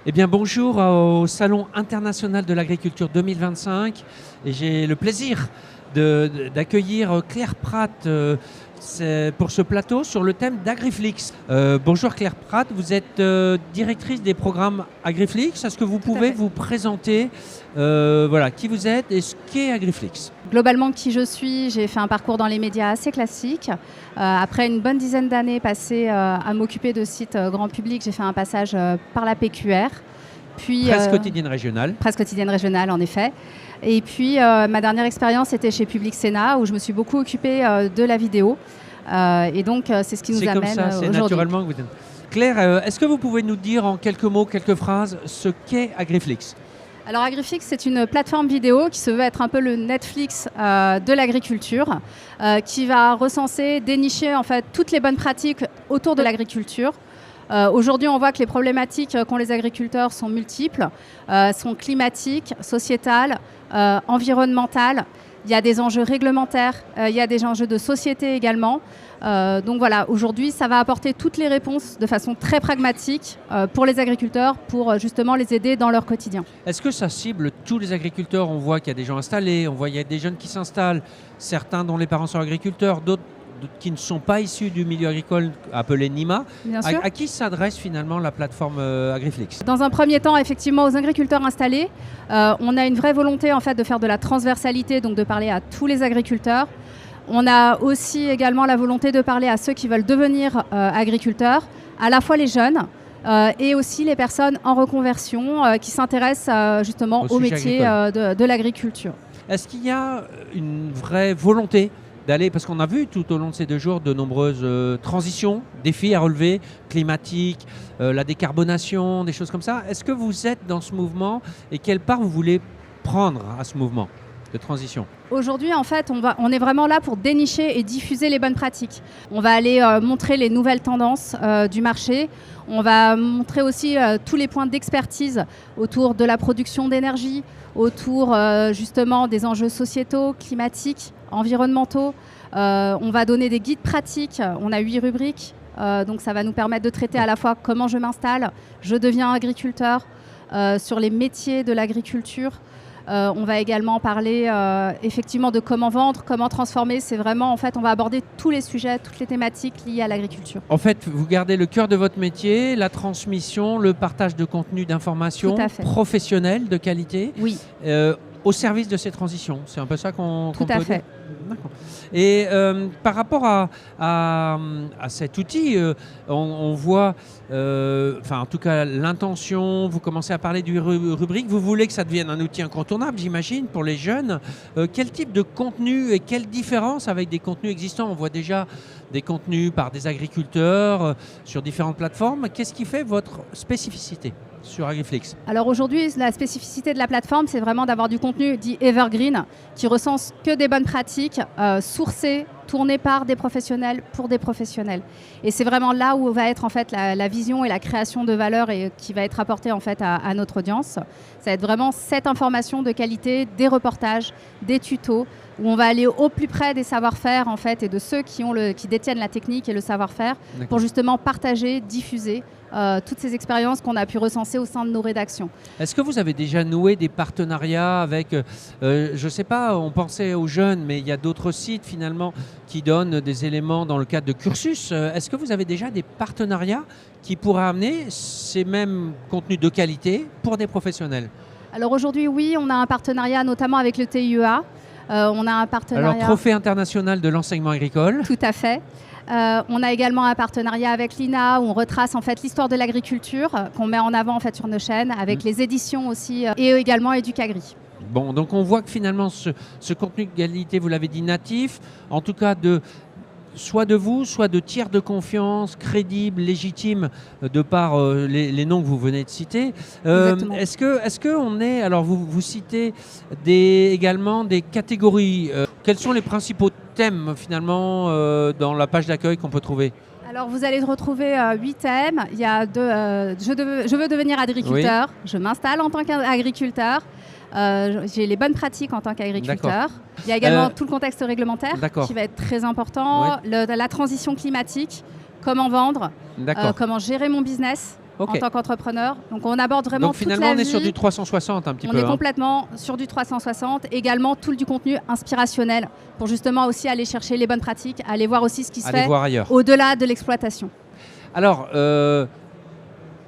Eh bien, bonjour au Salon international de l'agriculture 2025 et j'ai le plaisir d'accueillir Claire Pratt pour ce plateau sur le thème d'Agriflix. Bonjour Claire Pratt, vous êtes directrice des programmes Agriflix. Est-ce que vous pouvez vous présenter qui vous êtes et ce qu'est Agriflix? Globalement, qui je suis, j'ai fait un parcours dans les médias assez classique. Après une bonne dizaine d'années passées à m'occuper de sites grand public, j'ai fait un passage par la PQR. Puis, Presse quotidienne régionale. Presse quotidienne régionale, en effet. Et puis, ma dernière expérience était chez Public Sénat, où je me suis beaucoup occupée de la vidéo. Et donc, c'est ce qui nous amène aujourd'hui. C'est naturellement que vous êtes... Claire, est-ce que vous pouvez nous dire en quelques mots, quelques phrases, ce qu'est Agriflix? Alors Agriflix, c'est une plateforme vidéo qui se veut être un peu le Netflix de l'agriculture, qui va recenser, dénicher en fait toutes les bonnes pratiques autour de l'agriculture. Aujourd'hui, on voit que les problématiques qu'ont les agriculteurs sont multiples, sont climatiques, sociétales, environnementales. Il y a des enjeux réglementaires, il y a des enjeux de société également. Donc voilà, aujourd'hui, ça va apporter toutes les réponses de façon très pragmatique pour les agriculteurs, pour justement les aider dans leur quotidien. Est-ce que ça cible tous les agriculteurs? On voit qu'il y a des gens installés, on voit qu'il y a des jeunes qui s'installent, certains dont les parents sont agriculteurs, d'autres qui ne sont pas issus du milieu agricole, appelé NIMA. À qui s'adresse finalement la plateforme Agriflix? Dans un premier temps, effectivement, aux agriculteurs installés. On a une vraie volonté en fait, de faire de la transversalité, donc de parler à tous les agriculteurs. On a aussi également la volonté de parler à ceux qui veulent devenir agriculteurs, à la fois les jeunes et aussi les personnes en reconversion qui s'intéressent justement au métier de l'agriculture. Est-ce qu'il y a une vraie volonté d'aller, parce qu'on a vu tout au long de ces 2 jours de nombreuses transitions, défis à relever, climatiques, la décarbonation, des choses comme ça. Est-ce que vous êtes dans ce mouvement et quelle part vous voulez prendre à ce mouvement de transition? Aujourd'hui, en fait, on est vraiment là pour dénicher et diffuser les bonnes pratiques. On va aller montrer les nouvelles tendances du marché. On va montrer aussi tous les points d'expertise autour de la production d'énergie, autour justement des enjeux sociétaux, climatiques, environnementaux. On va donner des guides pratiques. On a 8 rubriques. Donc ça va nous permettre de traiter à la fois comment je m'installe, je deviens agriculteur, sur les métiers de l'agriculture. On va également parler effectivement de comment vendre, comment transformer. C'est vraiment, en fait, on va aborder tous les sujets, toutes les thématiques liées à l'agriculture. En fait, vous gardez le cœur de votre métier, la transmission, le partage de contenu, d'informations professionnelles, de qualité, oui. Au service de ces transitions. C'est un peu ça qu'on Tout à fait. D'accord. Et par rapport à cet outil, on voit, en tout cas l'intention, vous commencez à parler du rubrique, vous voulez que ça devienne un outil incontournable, j'imagine, pour les jeunes. Quel type de contenu et quelle différence avec des contenus existants? On voit déjà des contenus par des agriculteurs sur différentes plateformes. Qu'est-ce qui fait votre spécificité sur Agriflix? Alors aujourd'hui, la spécificité de la plateforme, c'est vraiment d'avoir du contenu dit evergreen, qui recense que des bonnes pratiques, sourcées, tournées par des professionnels pour des professionnels. Et c'est vraiment là où va être en fait la vision et la création de valeur et qui va être apportée en fait à notre audience. Ça va être vraiment cette information de qualité, des reportages, des tutos, où on va aller au plus près des savoir-faire en fait et de ceux qui détiennent la technique et le savoir-faire pour justement partager, diffuser toutes ces expériences qu'on a pu recenser au sein de nos rédactions. Est-ce que vous avez déjà noué des partenariats avec, je ne sais pas, on pensait aux jeunes, mais il y a d'autres sites finalement qui donnent des éléments dans le cadre de cursus. Est-ce que vous avez déjà des partenariats qui pourraient amener ces mêmes contenus de qualité pour des professionnels? Alors aujourd'hui, oui, on a un partenariat notamment avec le TIEA. On a un partenariat... Alors, Trophée international de l'enseignement agricole. Tout à fait. On a également un partenariat avec l'INA où on retrace en fait l'histoire de l'agriculture qu'on met en avant en fait sur nos chaînes avec les éditions aussi et également Educagri. Bon, donc on voit que finalement ce contenu de qualité, vous l'avez dit, natif, en tout cas soit de vous, soit de tiers de confiance, crédibles, légitimes, de par les noms que vous venez de citer. Est-ce que on est, alors vous citez également des catégories. Quels sont les principaux thèmes finalement dans la page d'accueil qu'on peut trouver? Alors vous allez retrouver 8 thèmes. Il y a je veux devenir agriculteur, oui. Je m'installe en tant qu'agriculteur. J'ai les bonnes pratiques en tant qu'agriculteur. Il y a également tout le contexte réglementaire qui va être très important, oui. La transition climatique, comment vendre, D'accord. comment gérer mon business en Ok. tant qu'entrepreneur. Donc on aborde vraiment Donc toute finalement, la on est vie. sur du 360 un petit On peu. est hein. complètement sur du 360, également tout du contenu inspirationnel pour justement aussi aller chercher les bonnes pratiques, aller voir aussi ce qui se Allez fait voir ailleurs. au-delà de l'exploitation. Alors,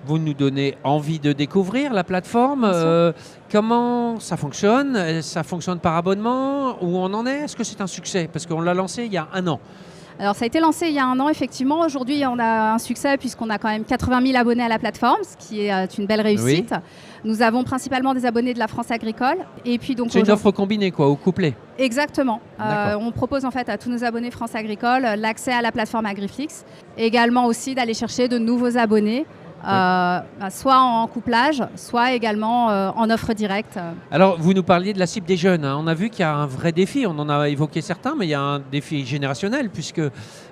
vous nous donnez envie de découvrir la plateforme. Bien sûr. Comment ça fonctionne? Ça fonctionne par abonnement? Où on en est? Est-ce que c'est un succès? Parce qu'on l'a lancé il y a 1 an. Alors ça a été lancé il y a 1 an effectivement. Aujourd'hui on a un succès puisqu'on a quand même 80 000 abonnés à la plateforme, ce qui est une belle réussite. Nous avons principalement des abonnés de la France agricole. Et puis donc C'est une offre combinée, quoi, au couplet. Exactement. D'accord. On propose en fait à tous nos abonnés France agricole l'accès à la plateforme Agriflix. Également aussi d'aller chercher de nouveaux abonnés. Soit en couplage, soit également en offre directe. Alors, vous nous parliez de la cible des jeunes. Hein. On a vu qu'il y a un vrai défi. On en a évoqué certains, mais il y a un défi générationnel, puisque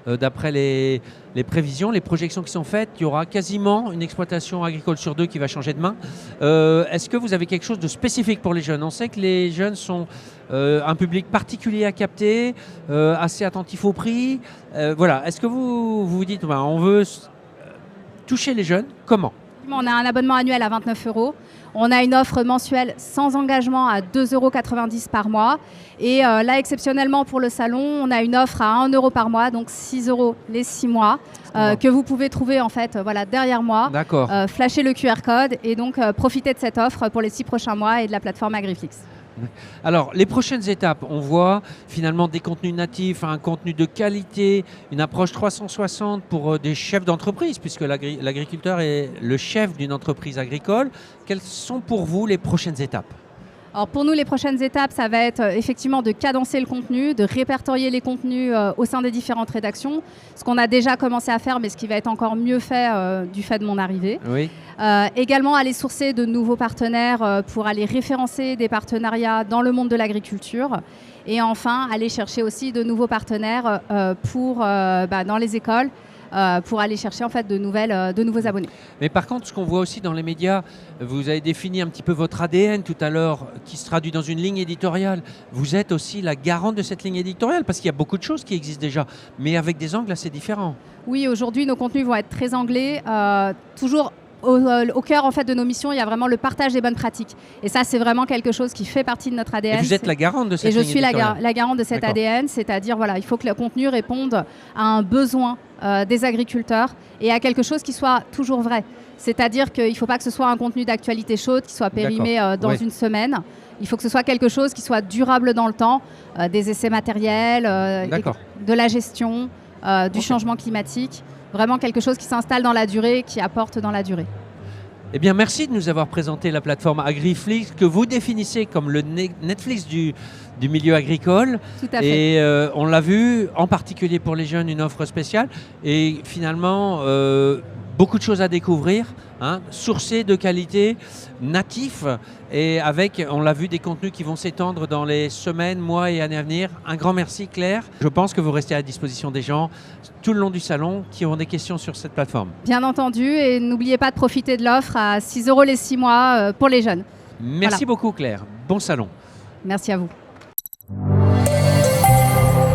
d'après les prévisions, les projections qui sont faites, il y aura quasiment une exploitation agricole sur 2 qui va changer de main. Est-ce que vous avez quelque chose de spécifique pour les jeunes? On sait que les jeunes sont un public particulier à capter, assez attentif au prix. Voilà. Est-ce que vous vous dites, on veut toucher les jeunes, comment? On a un abonnement annuel à 29 €. On a une offre mensuelle sans engagement à 2,90 € par mois. Et là, exceptionnellement pour le salon, on a une offre à 1 € par mois, donc 6 € les 6 mois, que vous pouvez trouver en fait derrière moi. D'accord. Flasher le QR code et donc profiter de cette offre pour les 6 prochains mois et de la plateforme Agriflix. Alors, les prochaines étapes, on voit finalement des contenus natifs, un contenu de qualité, une approche 360 pour des chefs d'entreprise, puisque l'agriculteur est le chef d'une entreprise agricole. Quelles sont pour vous les prochaines étapes? Alors pour nous, les prochaines étapes, ça va être effectivement de cadencer le contenu, de répertorier les contenus au sein des différentes rédactions, ce qu'on a déjà commencé à faire, mais ce qui va être encore mieux fait du fait de mon arrivée. Oui. Également aller sourcer de nouveaux partenaires pour aller référencer des partenariats dans le monde de l'agriculture. Et enfin, aller chercher aussi de nouveaux partenaires dans les écoles, pour aller chercher en fait de nouveaux abonnés. Mais par contre, ce qu'on voit aussi dans les médias, vous avez défini un petit peu votre ADN tout à l'heure, qui se traduit dans une ligne éditoriale. Vous êtes aussi la garante de cette ligne éditoriale, parce qu'il y a beaucoup de choses qui existent déjà, mais avec des angles assez différents. Oui, aujourd'hui, nos contenus vont être très anglais, toujours au cœur en fait de nos missions, il y a vraiment le partage des bonnes pratiques. Et ça, c'est vraiment quelque chose qui fait partie de notre ADN. Et vous êtes la garante de cette ligne éditoriale. Et je suis la garante de cet ADN, c'est-à-dire il faut que le contenu réponde à un besoin des agriculteurs et à quelque chose qui soit toujours vrai. C'est-à-dire qu'il ne faut pas que ce soit un contenu d'actualité chaude qui soit périmé dans une semaine. Il faut que ce soit quelque chose qui soit durable dans le temps, des essais matériels, de la gestion, du changement climatique. Vraiment quelque chose qui s'installe dans la durée, qui apporte dans la durée. Eh bien, merci de nous avoir présenté la plateforme Agriflix, que vous définissez comme le Netflix du milieu agricole. Tout à fait. Et on l'a vu, en particulier pour les jeunes, une offre spéciale. Et finalement, beaucoup de choses à découvrir, sourcés de qualité, natifs, et avec, on l'a vu, des contenus qui vont s'étendre dans les semaines, mois et années à venir. Un grand merci, Claire. Je pense que vous restez à la disposition des gens tout le long du salon qui ont des questions sur cette plateforme. Bien entendu, et n'oubliez pas de profiter de l'offre à 6 € les 6 mois pour les jeunes. Merci beaucoup, Claire. Bon salon. Merci à vous.